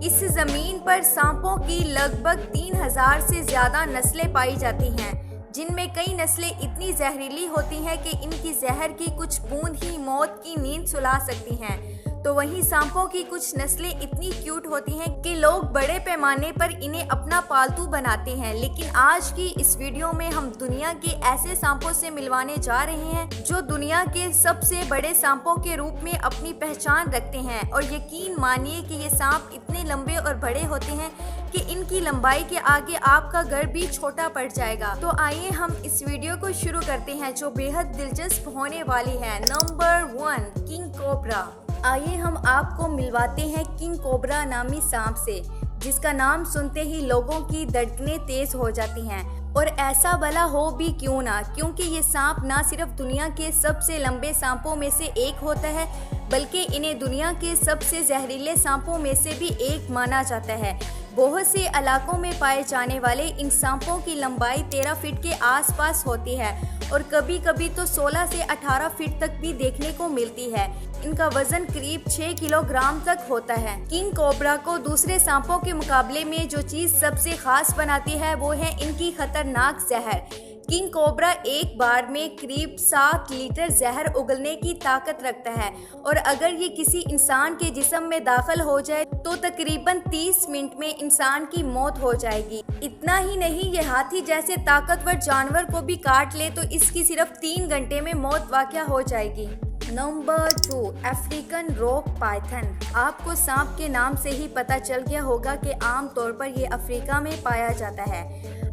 इस जमीन पर सांपों की लगभग 3000 से ज्यादा नस्लें पाई जाती हैं, जिनमें कई नस्लें इतनी जहरीली होती हैं कि इनकी जहर की कुछ बूंद ही मौत की नींद सुला सकती हैं। तो वहीं सांपों की कुछ नस्लें इतनी क्यूट होती हैं कि लोग बड़े पैमाने पर इन्हें अपना पालतू बनाते हैं। लेकिन आज की इस वीडियो में हम दुनिया के ऐसे सांपों से मिलवाने जा रहे हैं जो दुनिया के सबसे बड़े सांपों के रूप में अपनी पहचान रखते हैं। और यकीन मानिए कि ये सांप इतने लंबे और बड़े होते हैं कि इनकी लंबाई के आगे आपका घर भी छोटा पड़ जाएगा। तो आइए हम इस वीडियो को शुरू करते हैं जो बेहद दिलचस्प होने वाली है। Number 1, king cobra. आइए हम आपको मिलवाते हैं किंग कोबरा नामी सांप से, जिसका नाम सुनते ही लोगों की धड़कनें तेज हो जाती हैं। और ऐसा भला हो भी क्यों ना, क्योंकि ये सांप ना सिर्फ दुनिया के सबसे लंबे सांपों में से एक होता है, बल्कि इन्हें दुनिया के सबसे जहरीले सांपों में से भी एक माना जाता है। बहुत से इलाकों में पाए जाने वाले इन सांपों की लंबाई 13 फीट के आसपास होती है और कभी कभी तो 16 से 18 फीट तक भी देखने को मिलती है। इनका वजन करीब 6 किलोग्राम तक होता है। किंग कोबरा को दूसरे सांपों के मुकाबले में जो चीज सबसे खास बनाती है वो है इनकी खतरनाक जहर। किंग कोबरा एक बार में करीब 7 लीटर जहर उगलने की ताकत रखता है और अगर ये किसी इंसान के जिस्म में दाखिल हो जाए तो तकरीबन 30 मिनट में इंसान की मौत हो जाएगी। इतना ही नहीं, ये हाथी जैसे ताकतवर जानवर को भी काट ले तो इसकी सिर्फ 3 घंटे में मौत वाक़या हो जाएगी। Number 2, African rock Python. आपको सांप के नाम से ही पता चल गया होगा कि आमतौर पर ये अफ्रीका में पाया जाता है।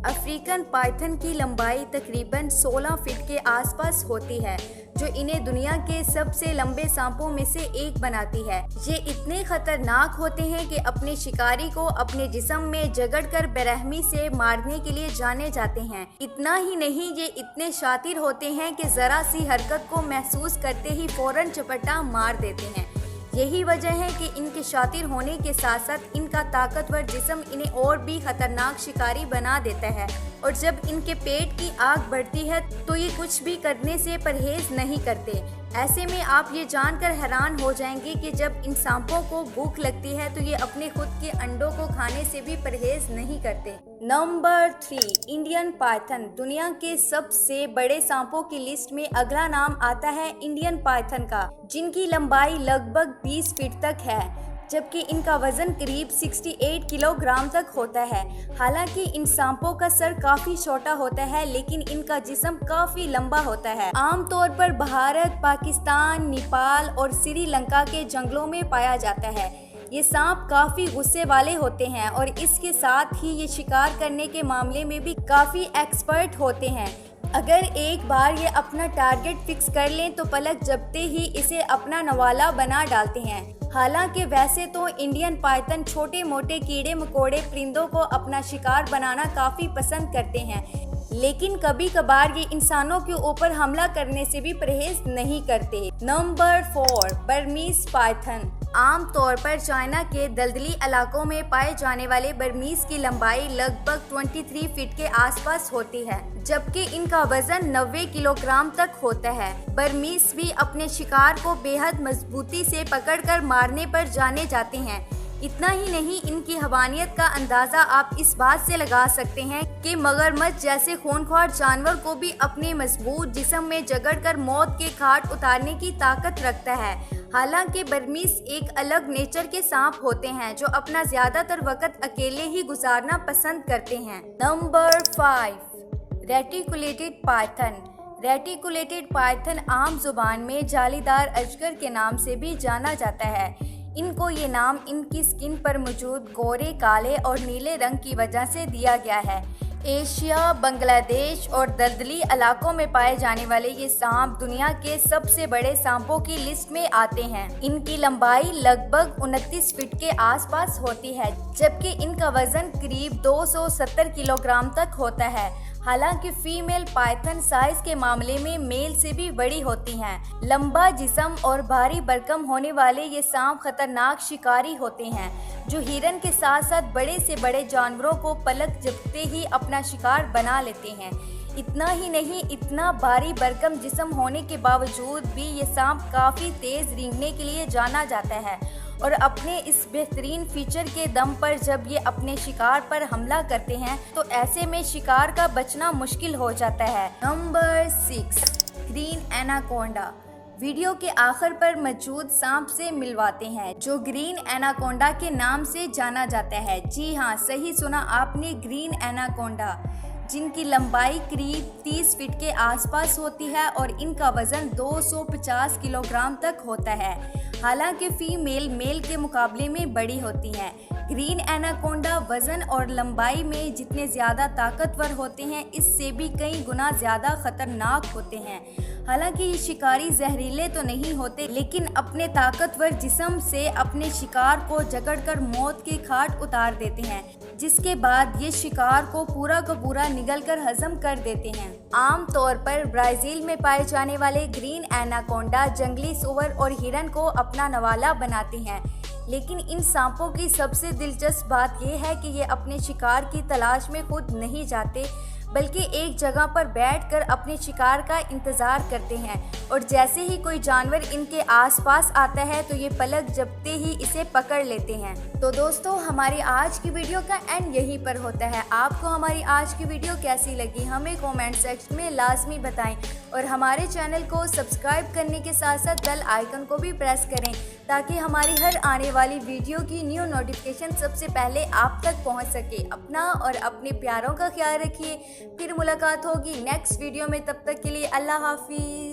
अफ्रीकन पाइथन की लंबाई तकरीबन 16 फीट के आसपास होती है, जो इन्हें दुनिया के सबसे लंबे सांपों में से एक बनाती है। ये इतने खतरनाक होते हैं कि अपने शिकारी को अपने जिस्म में जकड़कर बेरहमी से मारने के लिए जाने जाते हैं। इतना ही नहीं, ये इतने शातिर होते हैं कि जरा सी हरकत को महसूस करते ही फौरन चपटा मार देते हैं। यही वजह है कि इनके शातिर होने के साथ साथ इनका ताकतवर जिस्म इन्हें और भी खतरनाक शिकारी बना देता है। और जब इनके पेट की आग बढ़ती है तो ये कुछ भी करने से परहेज नहीं करते। ऐसे में आप ये जानकर हैरान हो जाएंगे कि जब इन सांपों को भूख लगती है तो ये अपने खुद के अंडों को खाने से भी परहेज नहीं करते। Number 3, Indian Python. दुनिया के सबसे बड़े सांपों की लिस्ट में अगला नाम आता है इंडियन पाइथन का, जिनकी लंबाई लगभग 20 फीट तक है, जबकि इनका वजन करीब 68 किलोग्राम तक होता है। हालांकि इन सांपों का सर काफी छोटा होता है, लेकिन इनका जिस्म काफी लंबा होता है। आमतौर पर भारत, पाकिस्तान, नेपाल और श्रीलंका के जंगलों में पाया जाता है। ये सांप काफी गुस्से वाले होते हैं और इसके साथ ही ये शिकार करने के मामले में भी काफी एक्सपर्ट होते हैं। अगर एक बार ये अपना टारगेट फिक्स कर लें तो पलक झपकते ही इसे अपना नवाला बना डालते हैं। हालांकि वैसे तो इंडियन पाइथन छोटे मोटे कीड़े मकोड़े परिंदों को अपना शिकार बनाना काफी पसंद करते हैं, लेकिन कभी कभार ये इंसानों के ऊपर हमला करने से भी परहेज नहीं करते। Number 4, Burmese Python. आमतौर पर चाइना के दलदली इलाकों में पाए जाने वाले बर्मीज की लंबाई लगभग 23 फीट के आसपास होती है, जबकि इनका वजन 90 किलोग्राम तक होता है। बर्मीज भी अपने शिकार को बेहद मजबूती से पकड़कर मारने पर जाने जाते हैं। इतना ही नहीं, इनकी हवानियत का अंदाजा आप इस बात से लगा सकते हैं कि मगरमच्छ जैसे खूंखार जानवर को भी अपने मजबूत जिस्म में जकड़कर मौत के घाट उतारने की ताकत रखता है। हालांकि बर्मीज एक अलग नेचर के सांप होते हैं जो अपना ज्यादातर वक्त अकेले ही गुजारना पसंद करते हैं। Number 5, reticulated Python. Reticulated Python आम जुबान में जालीदार अजगर के नाम से भी जाना जाता है। इनको ये नाम इनकी स्किन पर मौजूद गोरे, काले और नीले रंग की वजह से दिया गया है। एशिया, बांग्लादेश और दलदली इलाकों में पाए जाने वाले ये सांप दुनिया के सबसे बड़े सांपों की लिस्ट में आते हैं। इनकी लंबाई लगभग 29 फीट के आसपास होती है, जबकि इनका वजन करीब 270 किलोग्राम तक होता है। हालांकि फीमेल पाइथन साइज के मामले में मेल से भी बड़ी होती हैं। लंबा जिस्म और भारी भरकम होने वाले ये सांप खतरनाक शिकारी होते हैं, जो हिरन के साथ साथ बड़े से बड़े जानवरों को पलक झपकते ही अपना शिकार बना लेते हैं। इतना ही नहीं, इतना भारी भरकम जिस्म होने के बावजूद भी ये सांप काफ़ी तेज़ रेंगने के लिए जाना जाता है और अपने इस बेहतरीन फीचर के दम पर जब ये अपने शिकार पर हमला करते हैं तो ऐसे में शिकार का बचना मुश्किल हो जाता है। Number 6, green anaconda. वीडियो के आखिर पर मौजूद सांप से मिलवाते हैं जो ग्रीन एनाकोंडा के नाम से जाना जाता है। जी हाँ, सही सुना आपने, ग्रीन एनाकोंडा, जिनकी लंबाई करीब 30 फीट के आसपास होती है और इनका वजन 250 किलोग्राम तक होता है। हालांकि फीमेल मेल के मुकाबले में बड़ी होती हैं। ग्रीन एनाकोंडा वजन और लंबाई में जितने ज़्यादा ताकतवर होते हैं इससे भी कई गुना ज़्यादा खतरनाक होते हैं। हालांकि ये शिकारी जहरीले तो नहीं होते, लेकिन अपने ताकतवर जिस्म से अपने शिकार को जकड़कर मौत की खाट उतार देते हैं, जिसके बाद ये शिकार को पूरा निगलकर हजम कर देते हैं। आम तौर पर ब्राज़ील में पाए जाने वाले ग्रीन एनाकोंडा जंगली सूअर और हिरन को अपना नवाला बनाते हैं, लेकिन इन सांपों की सबसे दिलचस्प बात यह है कि ये अपने शिकार की तलाश में खुद नहीं जाते, बल्कि एक जगह पर बैठकर अपने शिकार का इंतज़ार करते हैं और जैसे ही कोई जानवर इनके आसपास आता है तो ये पलक झपकते ही इसे पकड़ लेते हैं। तो दोस्तों, हमारी आज की वीडियो का एंड यहीं पर होता है। आपको हमारी आज की वीडियो कैसी लगी हमें कमेंट सेक्शन में लाजमी बताएं और हमारे चैनल को सब्सक्राइब करने के साथ साथ बेल आइकन को भी प्रेस करें ताकि हमारी हर आने वाली वीडियो की न्यू नोटिफिकेशन सबसे पहले आप तक पहुंच सके। अपना और अपने प्यारों का ख्याल रखिए। फिर मुलाकात होगी नेक्स्ट वीडियो में, तब तक के लिए अल्लाह हाफिज़।